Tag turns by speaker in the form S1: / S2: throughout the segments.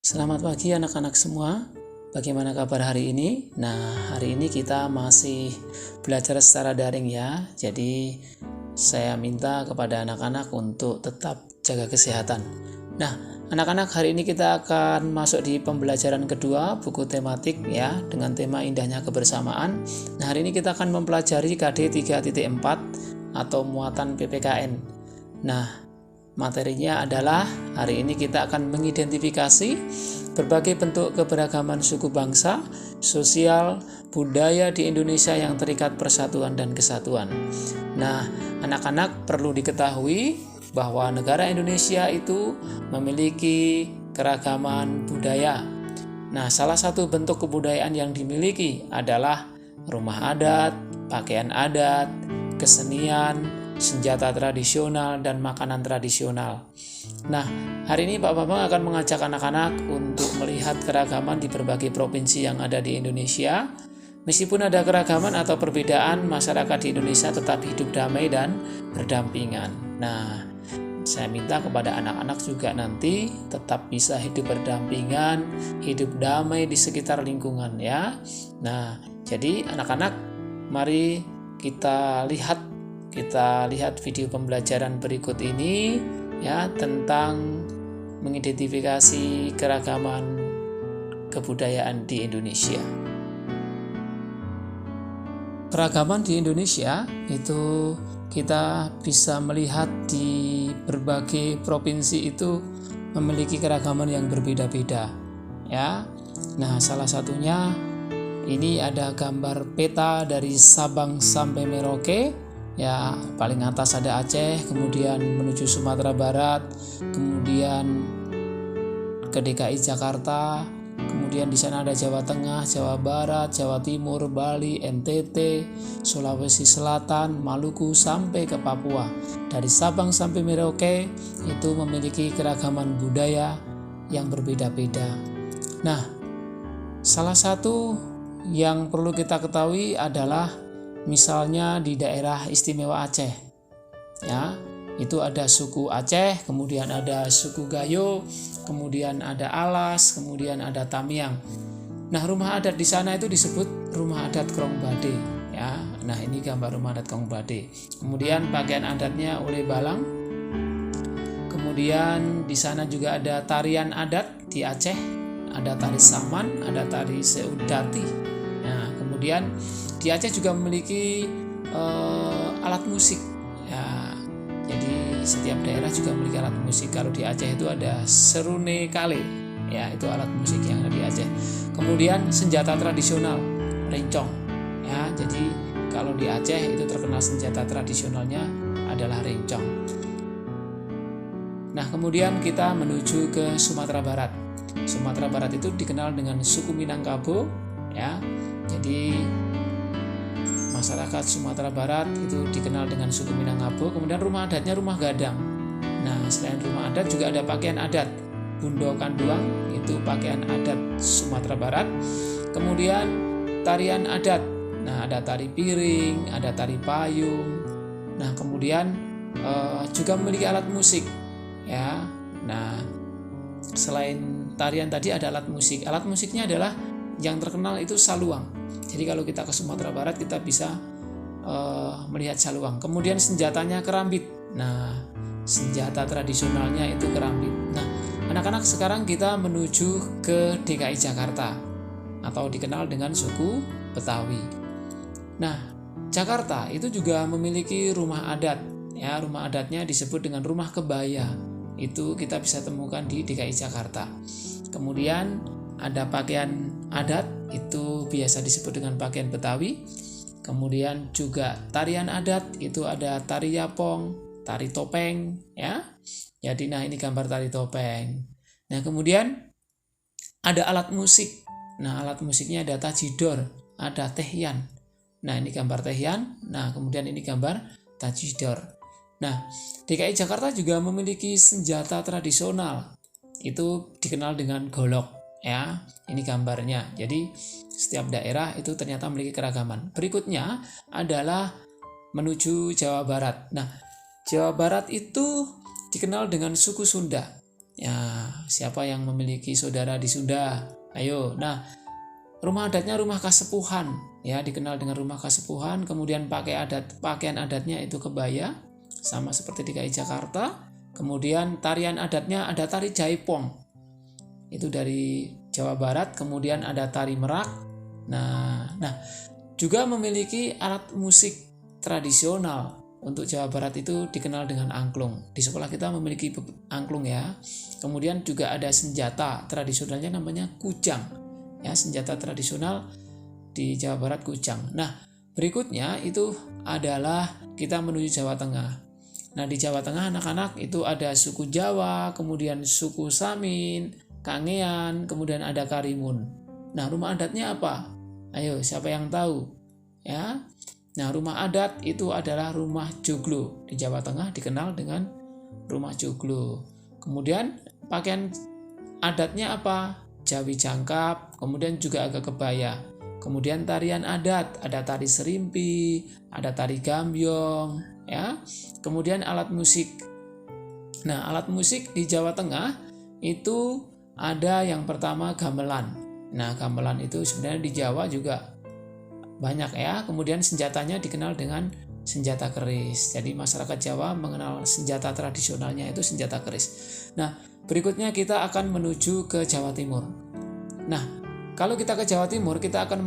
S1: Selamat pagi anak-anak semua. Bagaimana kabar hari ini? Nah, hari ini kita masih belajar secara daring ya. Jadi, saya minta kepada anak-anak untuk tetap jaga kesehatan. Nah, anak-anak, hari ini kita akan masuk di pembelajaran kedua buku tematik ya, dengan tema indahnya kebersamaan. Nah, hari ini kita akan mempelajari KD 3.4 atau muatan PPKN. Nah, materinya adalah hari ini kita akan mengidentifikasi berbagai bentuk keberagaman suku bangsa, sosial, budaya di Indonesia yang terikat persatuan dan kesatuan. Nah, anak-anak perlu diketahui bahwa negara Indonesia itu memiliki keragaman budaya. Nah, salah satu bentuk kebudayaan yang dimiliki adalah rumah adat, pakaian adat, kesenian, senjata tradisional, dan makanan tradisional. Nah, hari ini Pak Bambang akan mengajak anak-anak untuk melihat keragaman di berbagai provinsi yang ada di Indonesia. Meskipun ada keragaman atau perbedaan, masyarakat di Indonesia tetap hidup damai dan berdampingan. Nah, saya minta kepada anak-anak juga nanti tetap bisa hidup berdampingan, hidup damai di sekitar lingkungan ya. Nah, jadi anak-anak, mari kita lihat video pembelajaran berikut ini ya, tentang mengidentifikasi keragaman kebudayaan di Indonesia. Keragaman di Indonesia itu kita bisa melihat di berbagai provinsi itu memiliki keragaman yang berbeda-beda ya. Nah, salah satunya ini ada gambar peta dari Sabang sampai Merauke. Ya, paling atas ada Aceh, kemudian menuju Sumatera Barat, kemudian ke DKI Jakarta, kemudian di sana ada Jawa Tengah, Jawa Barat, Jawa Timur, Bali, NTT, Sulawesi Selatan, Maluku sampai ke Papua. Dari Sabang sampai Merauke itu memiliki keragaman budaya yang berbeda-beda. Nah, salah satu yang perlu kita ketahui adalah misalnya di daerah istimewa Aceh ya, itu ada suku Aceh, kemudian ada suku Gayo, kemudian ada Alas, kemudian ada Tamiang. Nah, rumah adat di sana itu disebut rumah adat Krong Bade ya. Nah, ini gambar rumah adat Krong Bade. Kemudian pakaian adatnya oleh Balang. Kemudian di sana juga ada tarian adat di Aceh, ada tari Saman, ada tari Seudati. Nah, kemudian di Aceh juga memiliki alat musik ya. Jadi setiap daerah juga memiliki alat musik. Kalau di Aceh itu ada serune kale ya, itu alat musik yang ada di Aceh. Kemudian senjata tradisional rencong ya. Jadi kalau di Aceh itu terkenal senjata tradisionalnya adalah rencong. Nah, kemudian kita menuju ke Sumatera Barat. Sumatera Barat itu dikenal dengan suku Minangkabau ya. Jadi masyarakat Sumatera Barat itu dikenal dengan suku Minangkabau. Kemudian rumah adatnya rumah gadang. Nah, selain rumah adat juga ada pakaian adat. Bundo Kanduang itu pakaian adat Sumatera Barat. Kemudian tarian adat. Nah, ada tari piring, ada tari payung. Nah, kemudian juga memiliki alat musik ya. Nah, selain tarian tadi ada alat musik. Alat musiknya adalah yang terkenal itu saluang. Jadi kalau kita ke Sumatera Barat kita bisa melihat saluang. Kemudian senjatanya kerambit. Nah, senjata tradisionalnya itu kerambit. Nah, anak-anak, sekarang kita menuju ke DKI Jakarta atau dikenal dengan suku Betawi. Nah, Jakarta itu juga memiliki rumah adat. Ya, rumah adatnya disebut dengan rumah kebaya. Itu kita bisa temukan di DKI Jakarta. Kemudian ada pakaian adat, itu biasa disebut dengan pakaian Betawi. Kemudian juga tarian adat, itu ada tari yapong, tari topeng ya. Jadi nah, ini gambar tari topeng. Nah, kemudian ada alat musik. Nah, alat musiknya ada tajidor, ada tehyan. Nah, ini gambar tehyan. Nah, kemudian ini gambar tajidor. Nah, DKI Jakarta juga memiliki senjata tradisional. Itu dikenal dengan golok. Ya, ini gambarnya. Jadi setiap daerah itu ternyata memiliki keragaman. Berikutnya adalah menuju Jawa Barat. Nah, Jawa Barat itu dikenal dengan suku Sunda. Ya, siapa yang memiliki saudara di Sunda? Ayo. Nah, rumah adatnya rumah kasepuhan, ya, dikenal dengan rumah kasepuhan. Kemudian pakaian adatnya itu kebaya, sama seperti di DKI Jakarta. Kemudian tarian adatnya ada tari Jaipong, itu dari Jawa Barat. Kemudian ada tari Merak. Nah, juga memiliki alat musik tradisional. Untuk Jawa Barat itu dikenal dengan angklung. Di sekolah kita memiliki angklung ya. Kemudian juga ada senjata tradisionalnya namanya kujang. Ya, senjata tradisional di Jawa Barat kujang. Nah, berikutnya itu adalah kita menuju Jawa Tengah. Nah, di Jawa Tengah anak-anak itu ada suku Jawa, kemudian suku Samin, Kangean, kemudian ada Karimun. Nah, rumah adatnya apa? Ayo, siapa yang tahu? Ya. Nah, rumah adat itu adalah rumah joglo. Di Jawa Tengah dikenal dengan rumah joglo. Kemudian pakaian adatnya apa? Jawi jangkap, kemudian juga agak kebaya. Kemudian tarian adat, ada tari serimpi, ada tari gambyong, ya. Kemudian alat musik. Nah, alat musik di Jawa Tengah itu ada yang pertama gamelan. Nah, gamelan itu sebenarnya di Jawa juga banyak ya. Kemudian senjatanya dikenal dengan senjata keris. Jadi masyarakat Jawa mengenal senjata tradisionalnya itu senjata keris. Nah, berikutnya kita akan menuju ke Jawa Timur. Nah, kalau kita ke Jawa Timur, kita akan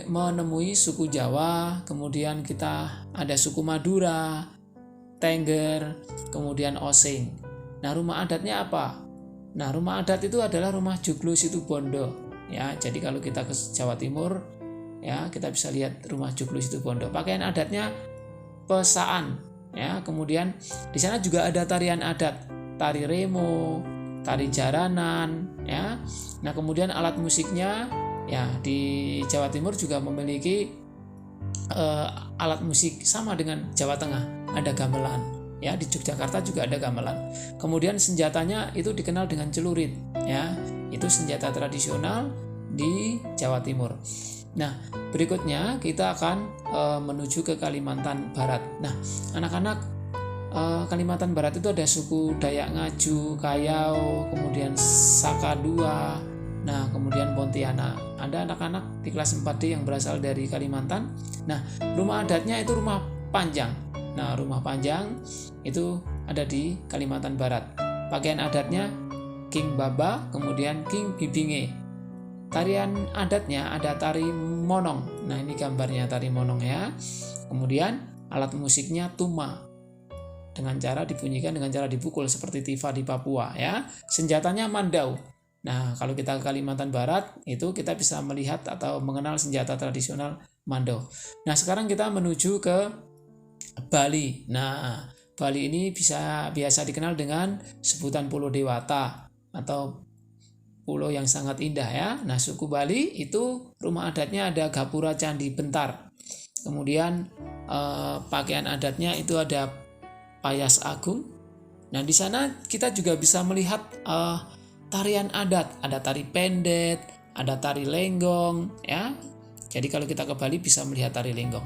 S1: menemui suku Jawa, kemudian kita ada suku Madura, Tengger, kemudian Osing. Nah, rumah adatnya apa? Nah, rumah adat itu adalah rumah joglo Situbondo. Ya, jadi kalau kita ke Jawa Timur, ya, kita bisa lihat rumah joglo Situbondo. Pakaian adatnya pesaan, ya. Kemudian di sana juga ada tarian adat, tari remo, tari jaranan, ya. Nah, kemudian alat musiknya, ya, di Jawa Timur juga memiliki alat musik sama dengan Jawa Tengah, ada gamelan, ya. Di Yogyakarta juga ada gamelan. Kemudian senjatanya itu dikenal dengan celurit, ya. Itu senjata tradisional di Jawa Timur. Nah, berikutnya kita akan menuju ke Kalimantan Barat. Nah, anak-anak, Kalimantan Barat itu ada suku Dayak Ngaju, Kayau, kemudian Saka Dua, nah kemudian Pontianak. Ada anak-anak di kelas 4D yang berasal dari Kalimantan. Nah, rumah adatnya itu rumah panjang. Nah, rumah panjang itu ada di Kalimantan Barat. Pakaian adatnya King Baba, kemudian King Bibinge. Tarian adatnya ada tari monong. Nah, ini gambarnya tari monong ya. Kemudian alat musiknya tuma, dengan cara dibunyikan dengan cara dipukul seperti tifa di Papua ya. Senjatanya mandau. Nah, kalau kita ke Kalimantan Barat itu kita bisa melihat atau mengenal senjata tradisional mandau. Nah, sekarang kita menuju ke Bali. Nah, Bali ini biasa dikenal dengan sebutan Pulau Dewata atau pulau yang sangat indah ya. Nah, suku Bali itu rumah adatnya ada Gapura Candi Bentar. Kemudian pakaian adatnya itu ada Payas Agung. Nah, di sana kita juga bisa melihat tarian adat. Ada tari pendet, ada tari lenggong ya. Jadi kalau kita ke Bali bisa melihat tari lenggong.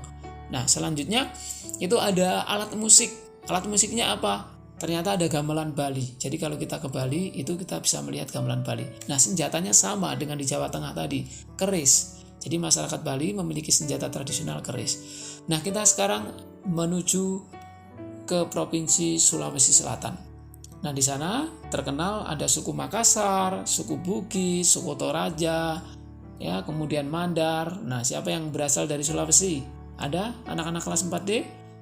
S1: Nah, selanjutnya itu ada alat musik. Alat musiknya apa? Ternyata ada gamelan Bali. Jadi kalau kita ke Bali itu kita bisa melihat gamelan Bali. Nah, senjatanya sama dengan di Jawa Tengah tadi, keris. Jadi masyarakat Bali memiliki senjata tradisional keris. Nah, kita sekarang menuju ke Provinsi Sulawesi Selatan. Nah, di sana terkenal ada suku Makassar, suku Bugis, suku Toraja, ya, kemudian Mandar. Nah, siapa yang berasal dari Sulawesi? Ada anak-anak kelas 4D.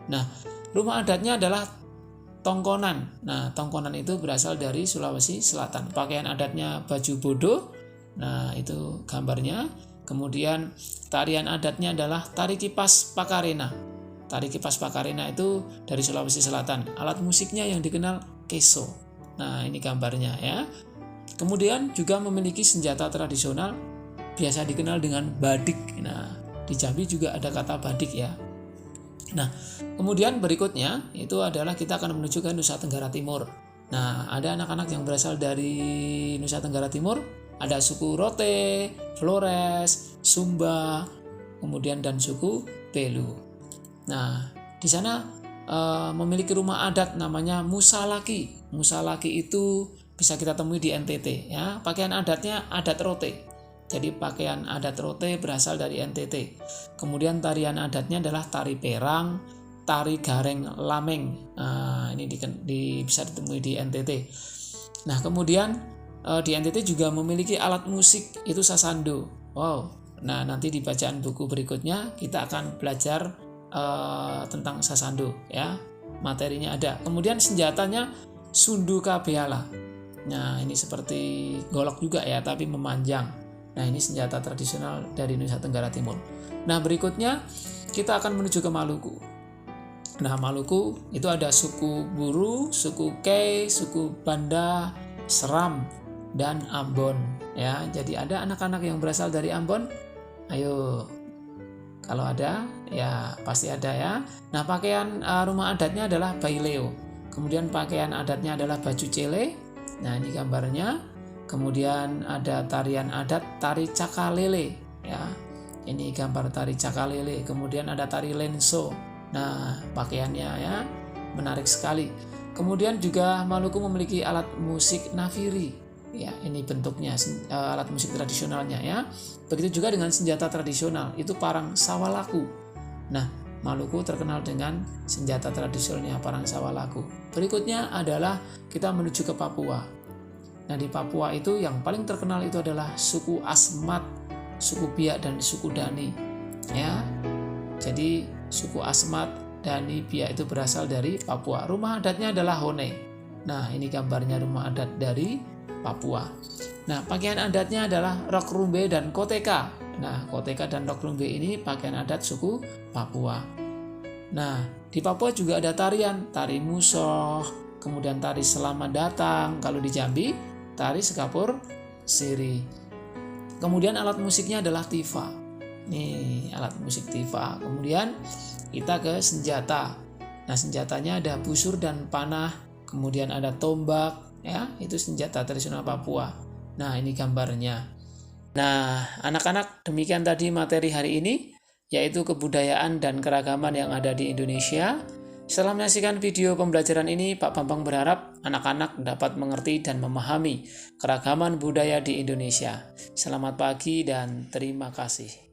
S1: Nah, rumah adatnya adalah Tongkonan. Nah, Tongkonan itu berasal dari Sulawesi Selatan. Pakaian adatnya baju bodo. Nah, itu gambarnya. Kemudian tarian adatnya adalah tari kipas Pakarena. Tari kipas Pakarena itu dari Sulawesi Selatan. Alat musiknya yang dikenal keso. Nah, ini gambarnya ya. Kemudian juga memiliki senjata tradisional biasa dikenal dengan badik. Nah, di Jambi juga ada kata badik ya. Nah, kemudian berikutnya itu adalah kita akan menuju ke Nusa Tenggara Timur. Nah, ada anak-anak yang berasal dari Nusa Tenggara Timur, ada suku Rote, Flores, Sumba, kemudian dan suku Belu. Nah, di sana memiliki rumah adat namanya Musalaki. Musalaki itu bisa kita temui di NTT ya. Pakaian adatnya adat Rote. Jadi pakaian adat Rote berasal dari NTT. Kemudian tarian adatnya adalah tari perang, tari gareng lameng. Nah, ini bisa ditemui di NTT. Nah, kemudian di NTT juga memiliki alat musik, itu sasando. Wow. Nah, nanti di bacaan buku berikutnya kita akan belajar tentang sasando ya. Materinya ada. Kemudian senjatanya sundu kabeala. Nah, ini seperti golok juga ya, tapi memanjang. Nah, ini senjata tradisional dari Nusa Tenggara Timur. Nah, berikutnya kita akan menuju ke Maluku. Nah, Maluku itu ada suku Buru, suku Kei, suku Banda, Seram, dan Ambon. Ya, jadi ada anak-anak yang berasal dari Ambon. Ayo, kalau ada, ya pasti ada ya. Nah, pakaian rumah adatnya adalah baileo. Kemudian pakaian adatnya adalah baju cele. Nah, ini gambarnya. Kemudian ada tarian adat tari cakalele ya. Ini gambar tari cakalele. Kemudian ada tari lenso. Nah, pakaiannya ya menarik sekali. Kemudian juga Maluku memiliki alat musik nafiri. Ya, ini bentuknya alat musik tradisionalnya ya. Begitu juga dengan senjata tradisional, itu parang sawalaku. Nah, Maluku terkenal dengan senjata tradisionalnya parang sawalaku. Berikutnya adalah kita menuju ke Papua. Nah, di Papua itu yang paling terkenal itu adalah suku Asmat, suku Biak, dan suku Dani. Ya, jadi suku Asmat, Dani, Biak itu berasal dari Papua. Rumah adatnya adalah Hone. Nah, ini gambarnya rumah adat dari Papua. Nah, pakaian adatnya adalah rok rumbe dan koteka. Nah, koteka dan rok rumbe ini pakaian adat suku Papua. Nah, di Papua juga ada tarian, tari musoh, kemudian tari selamat datang. Kalau di Jambi, tari sekapur siri. Kemudian alat musiknya adalah tifa. Nih, alat musik tifa. Kemudian kita ke senjata. Nah, senjatanya ada busur dan panah. Kemudian ada tombak. Ya, itu senjata tradisional Papua. Nah, ini gambarnya. Nah, anak-anak, demikian tadi materi hari ini, yaitu kebudayaan dan keragaman yang ada di Indonesia. Setelah menyaksikan video pembelajaran ini, Pak Bambang berharap anak-anak dapat mengerti dan memahami keragaman budaya di Indonesia. Selamat pagi dan terima kasih.